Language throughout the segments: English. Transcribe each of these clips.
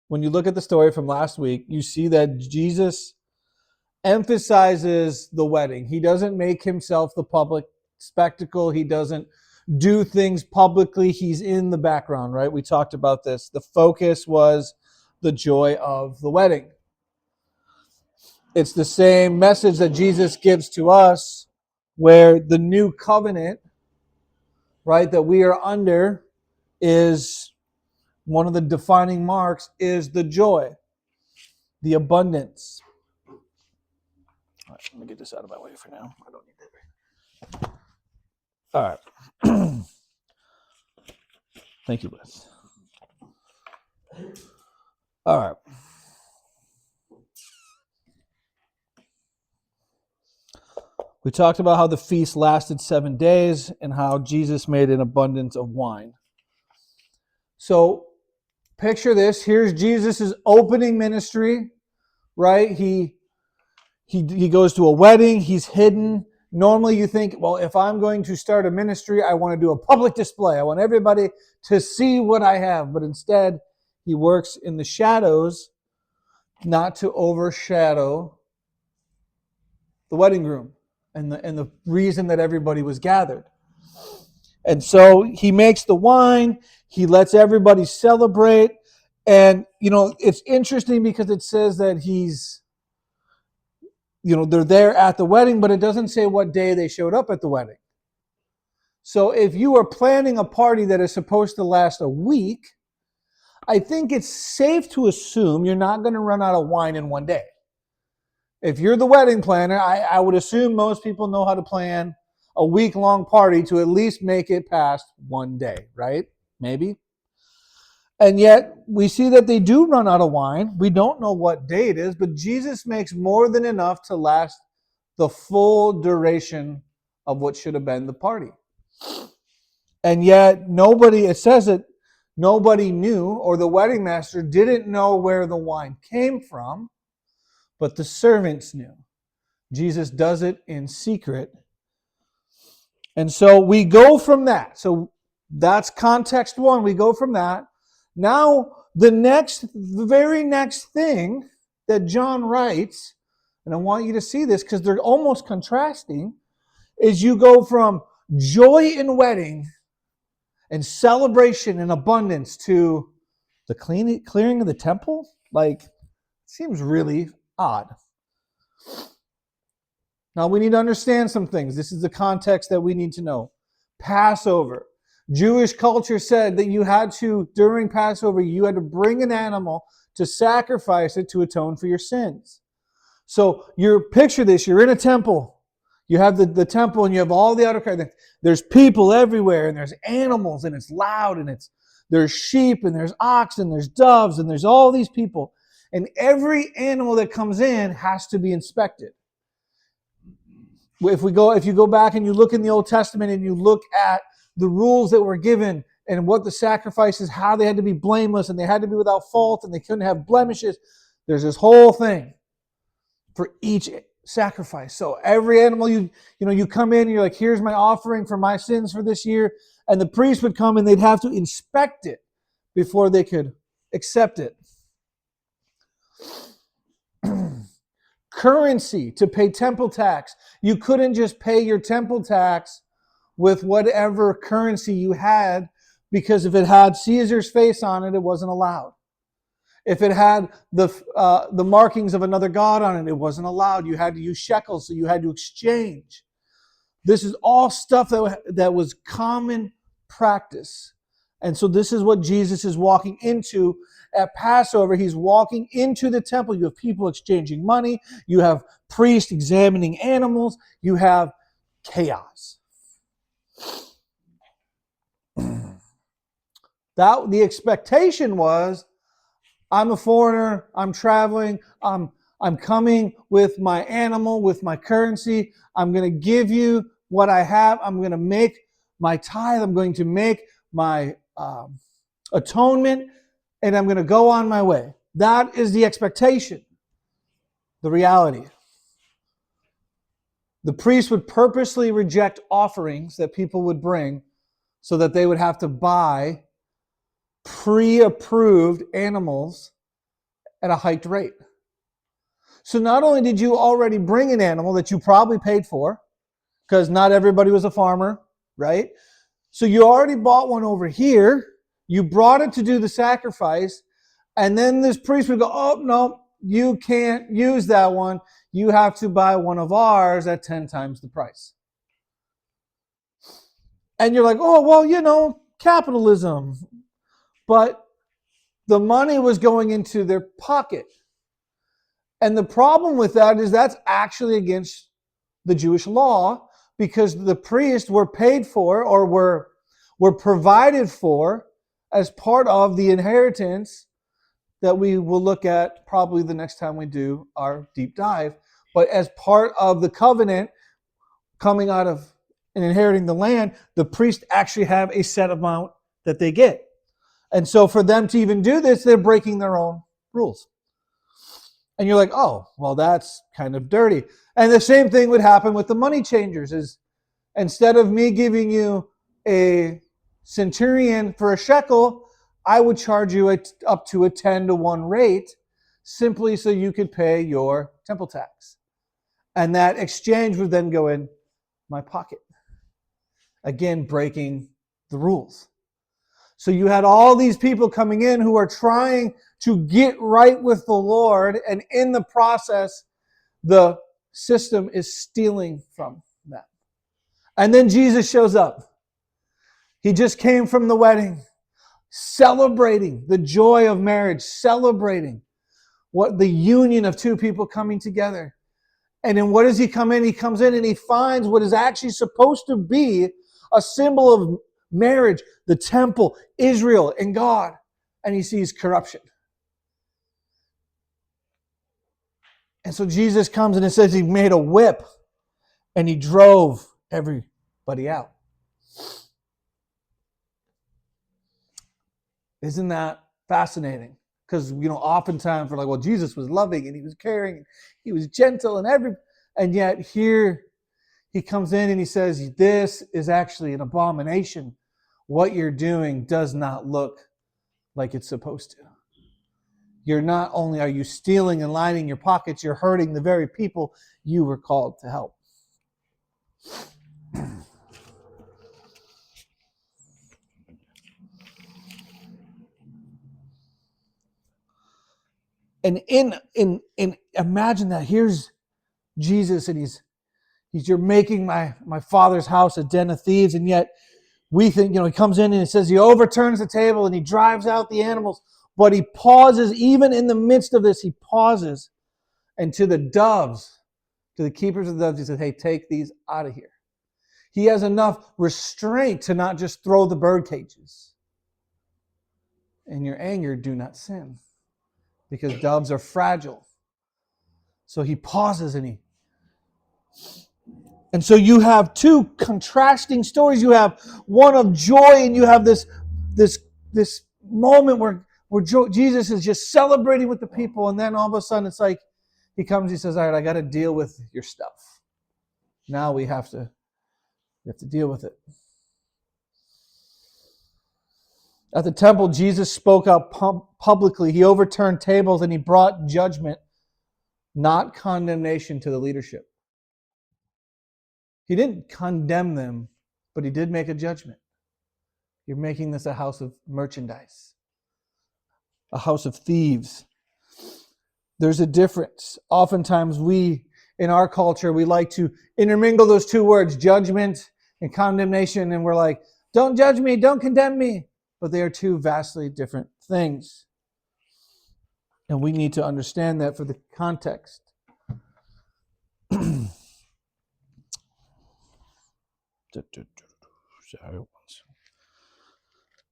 when you look at the story from last week, you see that Jesus emphasizes the wedding. He doesn't make himself the public spectacle. He doesn't do things publicly. He's in the background, right? We talked about this. The focus was the joy of the wedding. It's the same message that Jesus gives to us, where the new covenant, right, that we are under, is one of the defining marks is the joy, the abundance. All right, let me get this out of my way for now. I don't need that. All right. Thank you, Liz. All right. We talked about how the feast lasted 7 days and how Jesus made an abundance of wine. So picture this. Here's Jesus' opening ministry, right? He goes to a wedding. He's hidden. Normally you think, well, if I'm going to start a ministry, I want to do a public display. I want everybody to see what I have. But instead, he works in the shadows, not to overshadow the wedding groom and the reason that everybody was gathered. And so he makes the wine. He lets everybody celebrate. And, it's interesting because it says that they're there at the wedding, but it doesn't say what day they showed up at the wedding. So if you are planning a party that is supposed to last a week, I think it's safe to assume you're not going to run out of wine in one day. If you're the wedding planner, I would assume most people know how to plan a week-long party to at least make it past one day, right? Maybe. And yet, we see that they do run out of wine. We don't know what day it is, but Jesus makes more than enough to last the full duration of what should have been the party. And yet, it says that nobody knew, or the wedding master didn't know where the wine came from, but the servants knew. Jesus does it in secret. And so we go from that. So that's context one. We go from that. Now, the very next thing that John writes, and I want you to see this because they're almost contrasting, is you go from joy in wedding and celebration and abundance to the clearing of the temple. Like, it seems really odd. Now, we need to understand some things. This is the context that we need to know. Passover. Jewish culture said that during Passover, you had to bring an animal to sacrifice it to atone for your sins. So picture this, you're in a temple. You have the temple and you have all the outer court. There's people everywhere and there's animals and it's loud and there's sheep and there's ox and there's doves and there's all these people. And every animal that comes in has to be inspected. If you go back and you look in the Old Testament and you look at the rules that were given and what the sacrifices, how they had to be blameless and they had to be without fault and they couldn't have blemishes. There's this whole thing for each sacrifice. So every animal you come in and you're like, here's my offering for my sins for this year. And the priest would come and they'd have to inspect it before they could accept it. Currency to pay temple tax. You couldn't just pay your temple tax with whatever currency you had, because if it had Caesar's face on it, it wasn't allowed. If it had the markings of another god on it, it wasn't allowed. You had to use shekels, so you had to exchange. This is all stuff that was common practice. And so this is what Jesus is walking into at Passover. He's walking into the temple. You have people exchanging money. You have priests examining animals. You have chaos. The expectation was, I'm a foreigner, I'm traveling, I'm coming with my animal, with my currency. I'm going to give you what I have. I'm going to make my tithe. I'm going to make my atonement, and I'm going to go on my way. That is the expectation. The reality. The priest would purposely reject offerings that people would bring so that they would have to buy pre-approved animals at a hiked rate. So not only did you already bring an animal that you probably paid for, because not everybody was a farmer, right? So you already bought one over here, you brought it to do the sacrifice, and then this priest would go, oh, no, you can't use that one. You have to buy one of ours at 10 times the price. And you're like, oh, well, capitalism. But the money was going into their pocket. And the problem with that is that's actually against the Jewish law, because the priests were paid for or were provided for as part of the inheritance that we will look at probably the next time we do our deep dive. But as part of the covenant coming out of and inheriting the land, the priests actually have a set amount that they get. And so for them to even do this, they're breaking their own rules. And you're like, oh, well, that's kind of dirty. And the same thing would happen with the money changers, is instead of me giving you a centurion for a shekel, I would charge you up to a 10-to-1 rate, simply so you could pay your temple tax. And that exchange would then go in my pocket. Again, breaking the rules. So you had all these people coming in who are trying to get right with the Lord, and in the process, the system is stealing from them. And then Jesus shows up. He just came from the wedding, celebrating the joy of marriage, celebrating what the union of two people coming together. And then what does he come in? He comes in and he finds what is actually supposed to be a symbol of marriage, the temple, Israel, and God. And he sees corruption. And so Jesus comes and it says he made a whip and he drove everybody out. Isn't that fascinating? Because, oftentimes we're like, well, Jesus was loving and he was caring, and he was gentle, and yet here he comes in and he says, this is actually an abomination. What you're doing does not look like it's supposed to. You're not only are you stealing and lining your pockets, you're hurting the very people you were called to help. And in imagine that here's Jesus, and you're making my Father's house a den of thieves, and yet we think, he comes in and it says he overturns the table and he drives out the animals, but he pauses, even in the midst of this, he pauses, and to the doves, to the keepers of the doves, he says, hey, take these out of here. He has enough restraint to not just throw the bird cages. In your anger, do not sin, because doves are fragile. So he pauses and so you have two contrasting stories. You have one of joy, and you have this moment where Jesus is just celebrating with the people, and then all of a sudden it's like he comes, he says, all right, I got to deal with your stuff. Now we have to deal with it. At the temple, Jesus spoke out publicly. He overturned tables and he brought judgment, not condemnation, to the leadership. He didn't condemn them, but he did make a judgment. You're making this a house of merchandise, a house of thieves. There's a difference. Oftentimes in our culture, we like to intermingle those two words, judgment and condemnation, and we're like, don't judge me, don't condemn me. But they are two vastly different things. And we need to understand that for the context. Here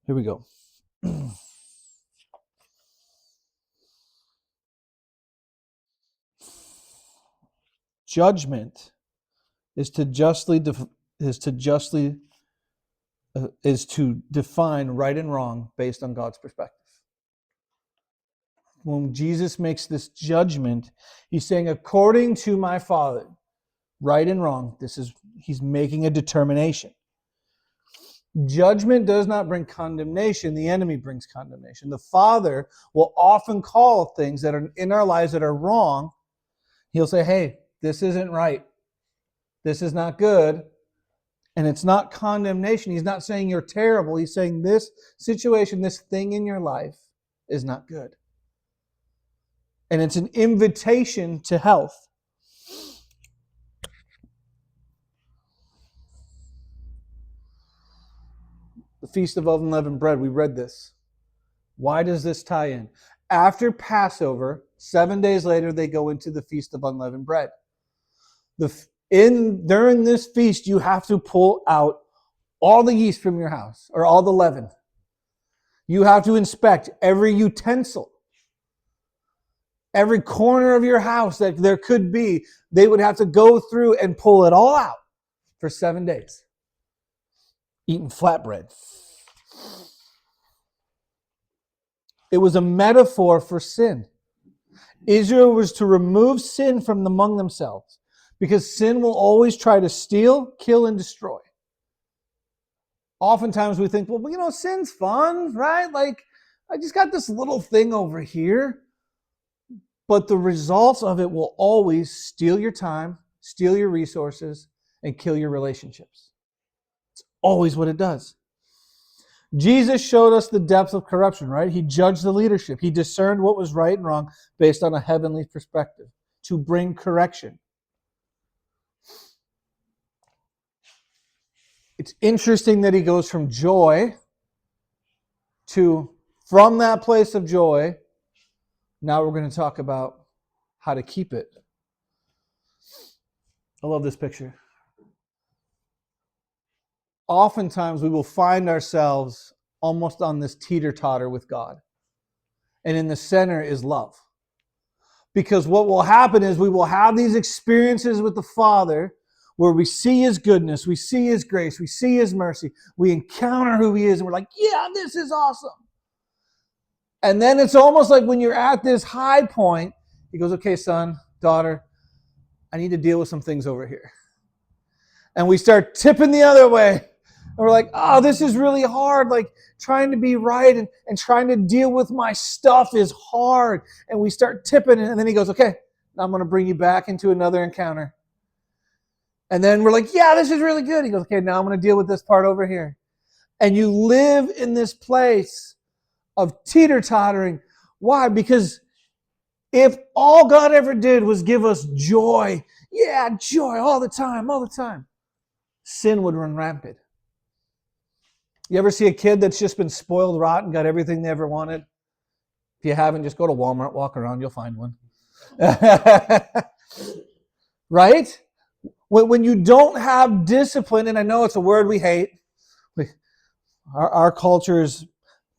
we go. Judgment is to define right and wrong based on God's perspective. When Jesus makes this judgment, he's saying, according to my Father, right and wrong, he's making a determination. Judgment does not bring condemnation. The enemy brings condemnation. The Father will often call things that are in our lives that are wrong. He'll say, hey, this isn't right. This is not good. And it's not condemnation. He's not saying you're terrible. He's saying this situation, this thing in your life is not good. And it's an invitation to health. The Feast of Unleavened Bread, we read this. Why does this tie in? After Passover, 7 days later, they go into the Feast of Unleavened Bread. During this feast, you have to pull out all the yeast from your house, or all the leaven. You have to inspect every utensil, every corner of your house that there could be. They would have to go through and pull it all out for 7 days. Eating flatbread. It was a metaphor for sin. Israel was to remove sin from among themselves, because sin will always try to steal, kill, and destroy. Oftentimes we think, well, sin's fun, right? Like, I just got this little thing over here. But the results of it will always steal your time, steal your resources, and kill your relationships. It's always what it does. Jesus showed us the depth of corruption, right? He judged the leadership. He discerned what was right and wrong based on a heavenly perspective to bring correction. It's interesting that he goes from joy to, from that place of joy, now we're going to talk about how to keep it. I love this picture. Oftentimes we will find ourselves almost on this teeter-totter with God. And in the center is love. Because what will happen is we will have these experiences with the Father where we see His goodness, we see His grace, we see His mercy, we encounter who He is, and we're like, yeah, this is awesome. And then it's almost like when you're at this high point, He goes, okay, son, daughter, I need to deal with some things over here. And we start tipping the other way. And we're like, oh, this is really hard. Like, trying to be right and trying to deal with my stuff is hard. And we start tipping, and then He goes, okay, now I'm going to bring you back into another encounter. And then we're like, yeah, this is really good. He goes, okay, now I'm going to deal with this part over here. And you live in this place of teeter-tottering. Why? Because if all God ever did was give us joy, joy all the time, sin would run rampant. You ever see a kid that's just been spoiled rotten, got everything they ever wanted? If you haven't, just go to Walmart, walk around, you'll find one. Right? When you don't have discipline, and I know it's a word we hate. Our culture is,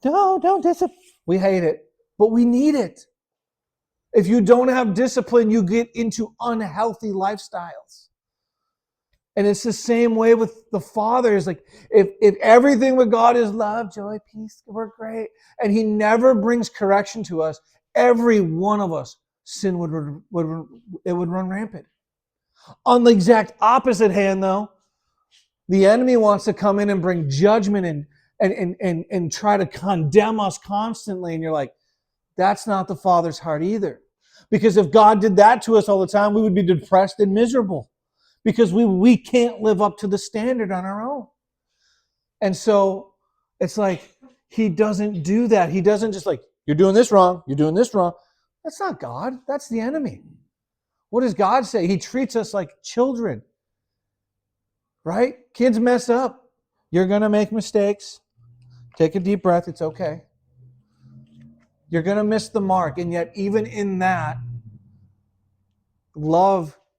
no, don't discipline. We hate it, but we need it. If you don't have discipline, you get into unhealthy lifestyles. And it's the same way with the Father. It's like, if everything with God is love, joy, peace, we're great, and He never brings correction to us, every one of us, sin would run rampant. On the exact opposite hand, though, the enemy wants to come in and bring judgment and try to condemn us constantly. And you're like, that's not the Father's heart either. Because if God did that to us all the time, we would be depressed and miserable. Because we can't live up to the standard on our own. And so it's like, He doesn't do that. He doesn't just like, you're doing this wrong, you're doing this wrong. That's not God. That's the enemy. What does God say? He treats us like children. Right? Kids mess up. You're going to make mistakes. Take a deep breath. It's okay. You're going to miss the mark. And yet, even in that,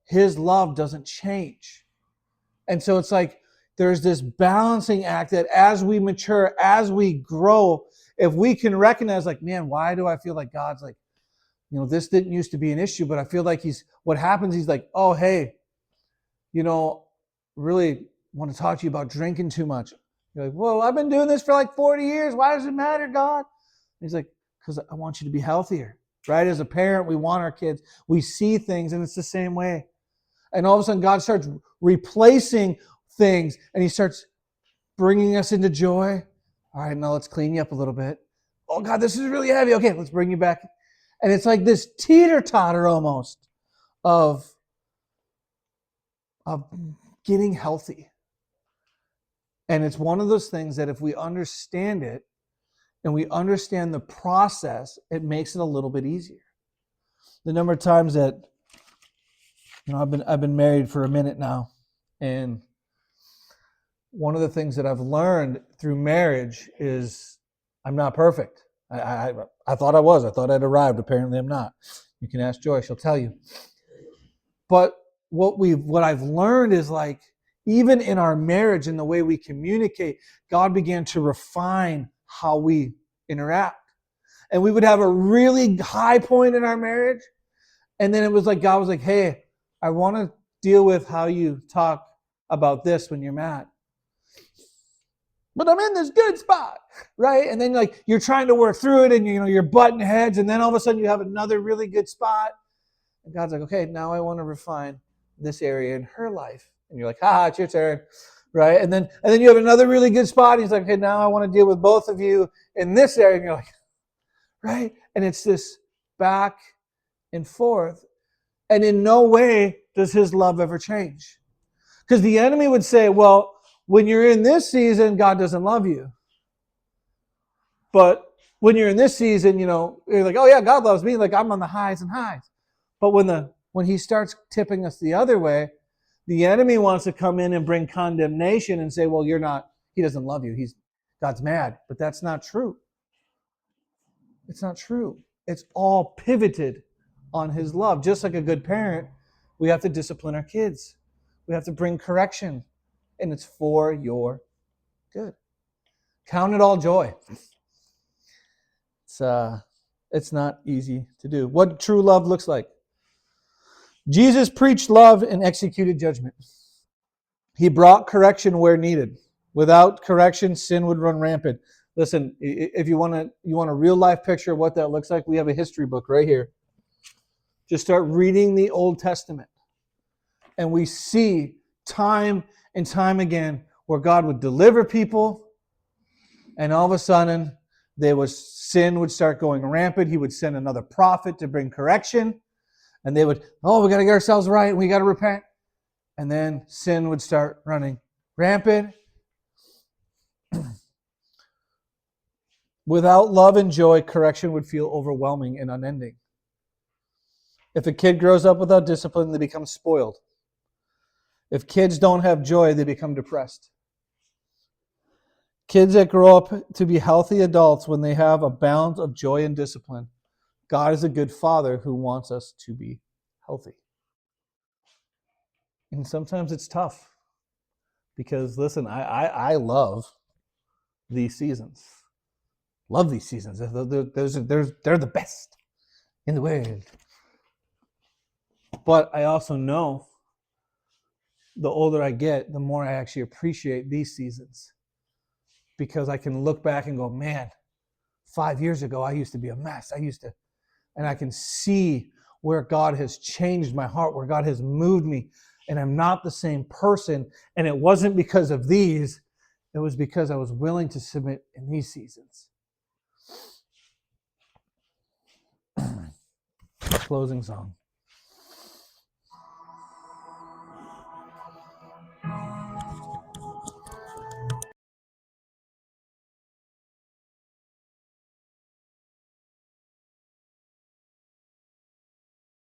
His love doesn't change. And so it's like there's this balancing act that as we mature, as we grow, if we can recognize like, man, why do I feel like God's like, this didn't used to be an issue, but I feel like He's like, oh, hey, really want to talk to you about drinking too much. You're like, well, I've been doing this for like 40 years. Why does it matter, God? And He's like, because I want you to be healthier, right? As a parent, we want our kids. We see things, and it's the same way. And all of a sudden, God starts replacing things, and He starts bringing us into joy. All right, now let's clean you up a little bit. Oh God, this is really heavy. Okay, let's bring you back. And it's like this teeter-totter almost of getting healthy. And it's one of those things that if we understand it and we understand the process, it makes it a little bit easier. The number of times that, I've been married for a minute now, and one of the things that I've learned through marriage is I'm not perfect. I thought I was. I thought I'd arrived. Apparently I'm not. You can ask Joy, she'll tell you. But what I've learned is, like, even in our marriage and the way we communicate, God began to refine how we interact. And we would have a really high point in our marriage, and then it was like God was like, hey, I want to deal with how you talk about this when you're mad. But I'm in this good spot, right? And then, like, you're trying to work through it, and you're butting heads, and then all of a sudden you have another really good spot. And God's like, okay, now I want to refine this area in her life. And you're like, it's your turn, right? And then you have another really good spot. And he's like, okay, now I want to deal with both of you in this area. And you're like, right? And it's this back and forth. And in no way does his love ever change. Because the enemy would say, well, when you're in this season, God doesn't love you. But when you're in this season, you're like, oh yeah, God loves me. Like, I'm on the highs and highs. But when he starts tipping us the other way, the enemy wants to come in and bring condemnation and say, well, he doesn't love you. God's mad. But that's not true. It's not true. It's all pivoted on his love. Just like a good parent, we have to discipline our kids. We have to bring correction. And it's for your good. Count it all joy. It's not easy to do. What true love looks like. Jesus preached love and executed judgment. He brought correction where needed. Without correction, sin would run rampant. Listen, if you want a real life picture of what that looks like, we have a history book right here. Just start reading the Old Testament. And we see time and time again where God would deliver people, and all of a sudden sin would start going rampant. He would send another prophet to bring correction. And they would, we got to get ourselves right. We got to repent. And then sin would start running rampant. Without love and joy, correction would feel overwhelming and unending. If a kid grows up without discipline, they become spoiled. If kids don't have joy, they become depressed. Kids that grow up to be healthy adults, when they have a balance of joy and discipline, God is a good father who wants us to be healthy. And sometimes it's tough because, listen, I love these seasons. Love these seasons. They're the best in the world. But I also know the older I get, the more I actually appreciate these seasons, because I can look back and go, man, 5 years ago, I used to be a mess. And I can see where God has changed my heart, where God has moved me, and I'm not the same person. And it wasn't because of these, it was because I was willing to submit in these seasons. Closing song.